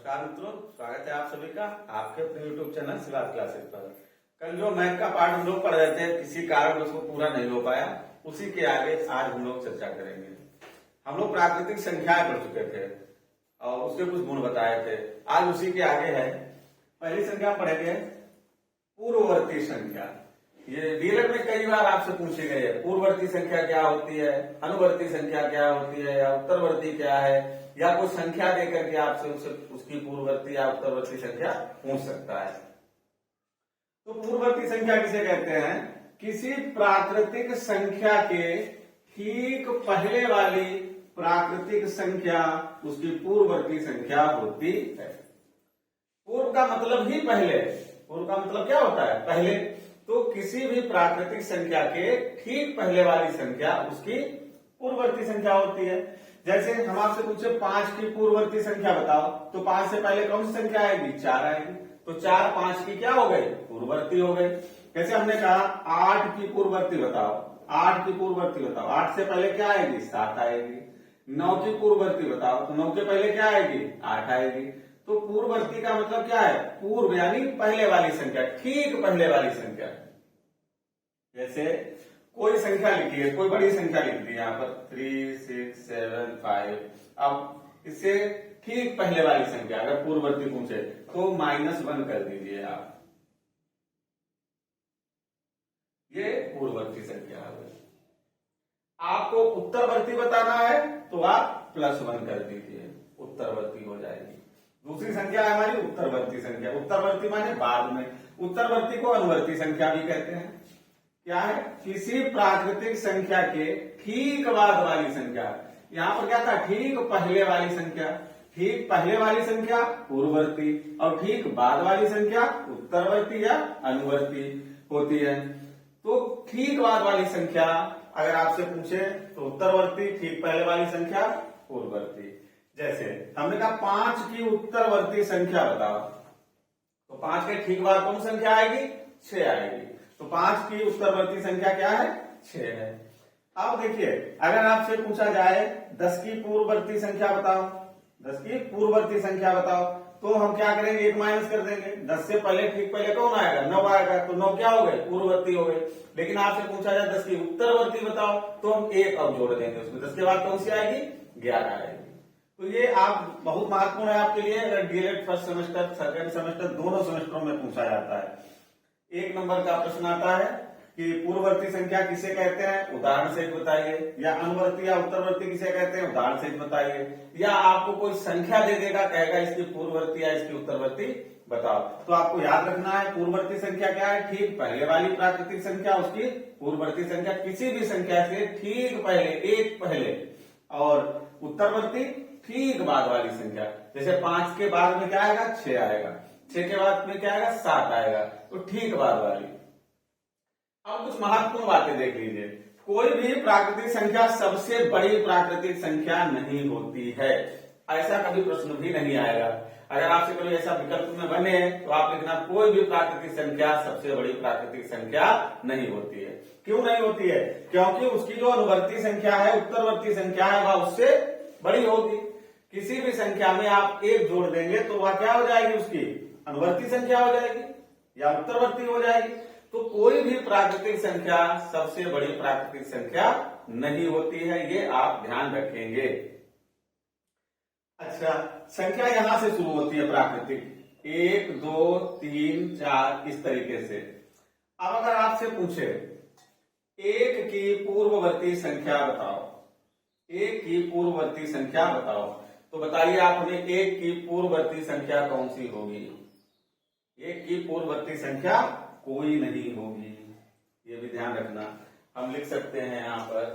नमस्कार मित्रों, स्वागत है आप सभी का आपके अपने YouTube चैनल शिवाज क्लासेस पर। कल जो मैथ का पार्ट हम लोग पढ़ रहे थे, किसी कारण उसको पूरा नहीं हो पाया, उसी के आगे आज हम लोग चर्चा करेंगे। हम लोग प्राकृतिक संख्याएं पढ़ चुके थे और उसके कुछ गुण बताए थे। आज उसी के आगे है। पहली संख्या पढ़ेंगे पूर्ववर्ती संख्या। ये डीएलएड में कई बार आपसे पूछे गए हैं, पूर्ववर्ती संख्या क्या होती है, अनुवर्ती संख्या क्या होती है, या उत्तरवर्ती क्या है, या कोई संख्या देकर के आपसे उसकी पूर्ववर्ती या उत्तरवर्ती संख्या पूछ सकता है। तो पूर्ववर्ती संख्या किसे कहते हैं? किसी प्राकृतिक संख्या के ठीक पहले वाली प्राकृतिक संख्या उसकी पूर्ववर्ती संख्या होती है। पूर्व का मतलब ही पहले। पूर्व का मतलब क्या होता है? पहले। तो किसी भी प्राकृतिक संख्या के ठीक पहले वाली संख्या उसकी पूर्ववर्ती संख्या होती है। जैसे हम आपसे पूछे 5 की पूर्ववर्ती संख्या बताओ, तो 5 से पहले कौन सी संख्या आएगी? 4 आएगी। तो 4 5 की क्या हो गई? पूर्ववर्ती हो गई। जैसे हमने कहा 8 की पूर्ववर्ती बताओ, 8 की पूर्ववर्ती बताओ, 8 से पहले क्या आएगी? 7 आएगी। 9 की पूर्ववर्ती बताओ, तो 9 के पहले क्या आएगी? 8 आएगी। तो पूर्ववर्ती का मतलब क्या है? पूर्व यानी पहले वाली संख्या, ठीक पहले वाली संख्या। जैसे कोई संख्या लिखी है, कोई बड़ी संख्या लिख दी यहाँ पर 3 6 7 5। अब इससे ठीक पहले वाली संख्या अगर पूर्ववर्ती पूछे तो -1 कर दीजिए आप। ये पूर्ववर्ती संख्या है। आपको उत्तरवर्ती बताना है तो आप +1 कर दीजिए, उत्तरवर्ती हो जाएगी। दूसरी संख्या है हमारी उत्तरवर्ती संख्या। उत्तरवर्ती माने बाद में। उत्तरवर्ती को अनुवर्ती संख्या भी कहते हैं। क्या है? किसी प्राकृतिक संख्या के ठीक बाद वाली संख्या। यहां पर क्या था? ठीक पहले वाली संख्या। ठीक पहले वाली संख्या पूर्ववर्ती और ठीक बाद वाली संख्या उत्तरवर्ती या अनुवर्ती होती है। तो ठीक बाद वाली संख्या अगर आपसे पूछे तो उत्तरवर्ती, ठीक पहले वाली संख्या पूर्ववर्ती। जैसे हमने कहा 5 की उत्तरवर्ती संख्या बताओ, तो 5 के ठीक बाद कौन संख्या आएगी? 6 आएगी। तो 5 की उत्तरवर्ती संख्या क्या है? 6 है। अब देखिए, अगर आपसे पूछा जाए 10 की पूर्ववर्ती संख्या बताओ, 10 की पूर्ववर्ती संख्या बताओ, तो हम क्या करेंगे? 1 माइनस कर देंगे। 10 से पहले ठीक पहले कौन आएगा? 9 आएगा। तो 9 क्या हो गए? पूर्ववर्ती हो गए। लेकिन आपसे पूछा जाए 10 की उत्तरवर्ती बताओ, तो हम 1 अब जोड़ देंगे उसमें। 10 के बाद कौन सी आएगी? 11 आएगी। तो ये आप बहुत महत्वपूर्ण है आपके लिए। अगर DElEd first semester, second semester दोनों सेमेस्टरों में पूछा जाता है। 1 नंबर का प्रश्न आता है कि पूर्ववर्ती संख्या किसे कहते हैं? उदाहरण सहित बताइए। या अनुवर्ती या उत्तरवर्ती किसे कहते हैं? उदाहरण सहित बताइए। या आपको कोई संख्या दे देगा, कहेगा इसकी पूर्ववर्ती या इसकी उत्तरवर्ती बताओ। तो आपको याद रखना है पूर्ववर्ती संख्या क्या है? ठीक पहले वाली प्राकृतिक संख्या उसकी पूर्ववर्ती संख्या। किसी भी संख्या से ठीक पहले, एक पहले। और उत्तरवर्ती ठीक बाद वाली संख्या। जैसे 5 के बाद में क्या आएगा? 6 आएगा। 6 के बाद में क्या आएगा? 7 आएगा। तो ठीक बाद वाली। अब कुछ महत्वपूर्ण बातें देख लीजिए। कोई भी प्राकृतिक संख्या सबसे बड़ी प्राकृतिक संख्या नहीं होती है। ऐसा कभी प्रश्न भी नहीं आएगा। अगर आपसे कोई ऐसा विकल्प में बने तो आप लिखना कोई भी प्राकृतिक संख्या सबसे बड़ी प्राकृतिक संख्या नहीं होती है। क्यों नहीं होती है? क्योंकि उसकी जो अनुवर्ती संख्या है, उत्तरवर्ती संख्या है, वह उससे बड़ी होगी। किसी भी संख्या में आप 1 जोड़ देंगे तो वह क्या हो जाएगी? उसकी अनुवर्ती संख्या हो जाएगी या उत्तरवर्ती हो जाएगी। तो कोई भी प्राकृतिक संख्या सबसे बड़ी प्राकृतिक संख्या नहीं होती है, ये आप ध्यान रखेंगे। अच्छा, संख्या यहां से शुरू होती है प्राकृतिक, 1 2 3 4 इस तरीके से। अब अगर आपसे पूछे 1 की पूर्ववर्ती संख्या बताओ, 1 की पूर्ववर्ती संख्या बताओ, तो बताइए आप हमें 1 की पूर्ववर्ती संख्या कौन सी होगी? 1 की पूर्ववर्ती संख्या कोई नहीं होगी। ये भी ध्यान रखना। हम लिख सकते हैं यहां पर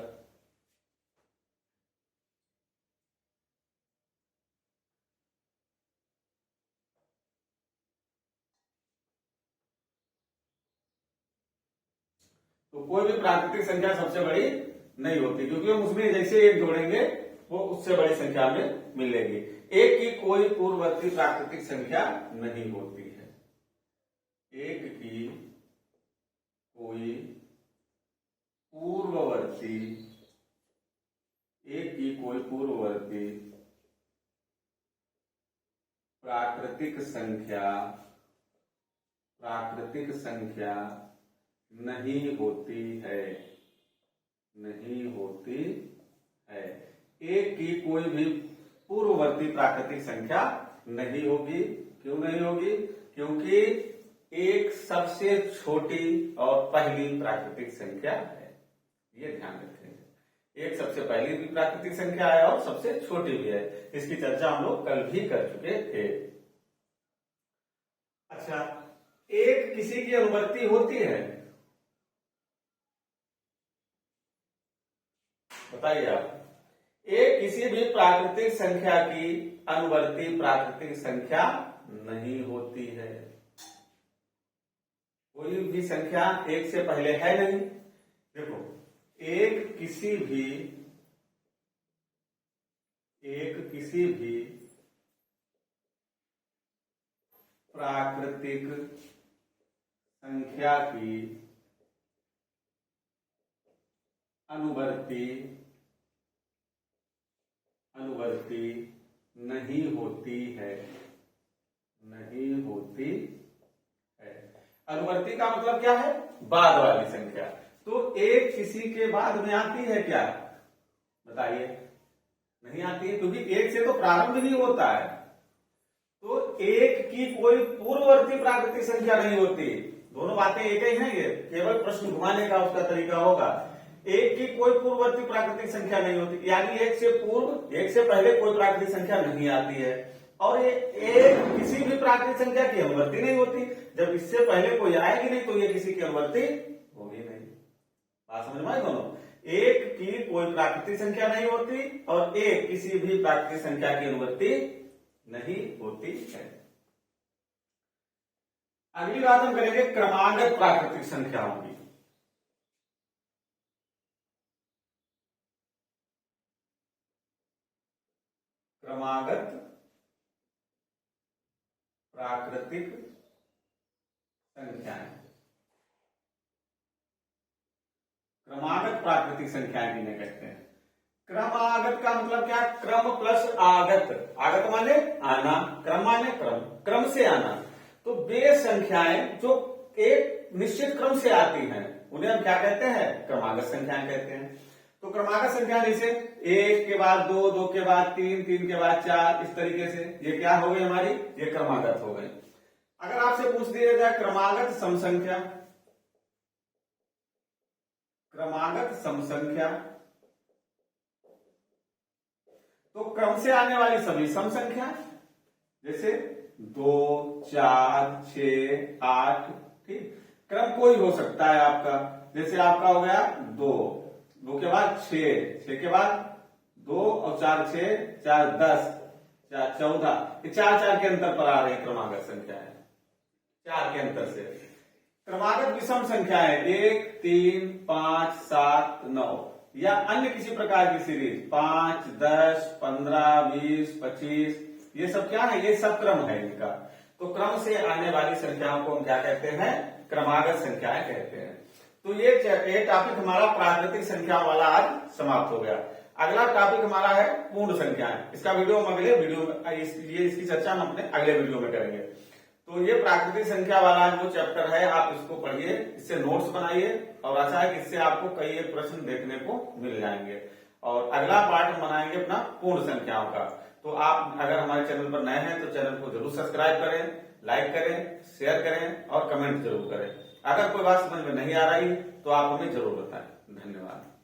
तो कोई भी प्राकृतिक संख्या सबसे बड़ी नहीं होती, क्योंकि हम उसमें जैसे 1 जोड़ेंगे वो उससे बड़ी संख्या में मिलेगी। 1 की कोई पूर्ववर्ती प्राकृतिक संख्या नहीं होती है। 1 की कोई पूर्ववर्ती, 1 की कोई पूर्ववर्ती प्राकृतिक संख्या नहीं होती है, एक की कोई भी पूर्ववर्ती प्राकृतिक संख्या नहीं होगी। क्यों नहीं होगी? क्योंकि एक सबसे छोटी और पहली प्राकृतिक संख्या है, ये ध्यान रखें। एक सबसे पहली भी प्राकृतिक संख्या है और सबसे छोटी भी है। इसकी चर्चा हम लोग कल भी कर चुके थे। अच्छा, एक किसी की अनुवर्ती होती है? बताइए आप। एक किसी भी प्राकृतिक संख्या की अनुवर्ती प्राकृतिक संख्या नहीं होती है। कोई भी संख्या एक से पहले है नहीं। देखो, एक किसी भी प्राकृतिक संख्या की अनुवर्ती नहीं होती है। अनुवर्ती का मतलब क्या है? बाद वाली संख्या। तो एक किसी के बाद में आती है क्या? बताइए। नहीं आती है, क्योंकि एक से तो प्रारंभ ही होता है। तो एक की कोई पूर्ववर्ती प्राकृतिक संख्या नहीं होती। दोनों बातें एक ही हैं, ये केवल प्रश्न घुमाने का उसका तरीका होगा। एक की कोई पूर्ववर्ती प्राकृतिक संख्या नहीं होती, यानी एक से पहले कोई प्राकृतिक संख्या नहीं आती है। और ये एक किसी भी प्राकृतिक संख्या की अनुवर्ती नहीं होती। जब इससे पहले कोई आएगी नहीं तो ये किसी की अनुवर्ती होगी नहीं। बात समझ में आई दोनों? एक की कोई प्राकृतिक संख्या नहीं होती और एक किसी भी प्राकृतिक संख्या की अनुवर्ती नहीं होती है। अगली बात हम करेंगे क्रमागत प्राकृतिक संख्याओं की। क्रमागत प्राकृतिक संख्याएं। क्रमागत प्राकृतिक संख्याएं किन्हें कहते हैं? क्रमागत का मतलब क्या? क्रम प्लस आगत। आगत माने आना, क्रम माने क्रम से आना। तो वे संख्याएं जो एक निश्चित क्रम से आती हैं उन्हें हम क्या कहते हैं? क्रमागत संख्याएं कहते हैं। तो क्रमागत संख्या जैसे एक के बाद दो, दो के बाद तीन, तीन के बाद चार, इस तरीके से ये क्या हो गई हमारी? ये क्रमागत हो गई। अगर आपसे पूछ दिया जाए क्रमागत सम संख्या, तो क्रम से आने वाली सभी सम संख्या, जैसे 2, 4, 6, 8, ठीक। क्रम कोई हो सकता है आपका, जैसे आपका हो गया 2, 2 के बाद 6, 6 के बाद 2 और 4, 6, 4, 10, 4, 14। ये 4, 4 के अंतर पर आ रही क्रमागत संख्या है, 4 के अंतर से। क्रमागत विषम संख्या है 1, 3, 5, 7, 9 या अन्य किसी प्रकार की सीरीज 5, 10, 15, 20, 25, ये सब क्या है? ये सब क्रम है इनका। तो क्रम से आने वाली संख्याओं को हम क्या कहते हैं? क्रमागत संख्याएं कहते हैं। तो ये टॉपिक हमारा प्राकृतिक संख्या वाला आज समाप्त हो गया। अगला टॉपिक हमारा है पूर्ण संख्याएं। इसका वीडियो हम अगले वीडियो में इसकी चर्चा हम अपने अगले वीडियो में करेंगे। तो ये प्राकृतिक संख्या वाला जो चैप्टर है आप इसको पढ़िए, इससे नोट्स बनाइए और आशा है कि इससे आपको कई एक प्रश्न देखने को मिल जाएंगे। और अगला पार्ट हम बनाएंगे अपना पूर्ण संख्याओं का। तो आप अगर हमारे चैनल पर नए हैं तो चैनल को जरूर सब्सक्राइब करें, लाइक करें, शेयर करें और कमेंट जरूर करें। अगर कोई बात समझ में नहीं आ रही तो आप हमें जरूर बताएं। धन्यवाद।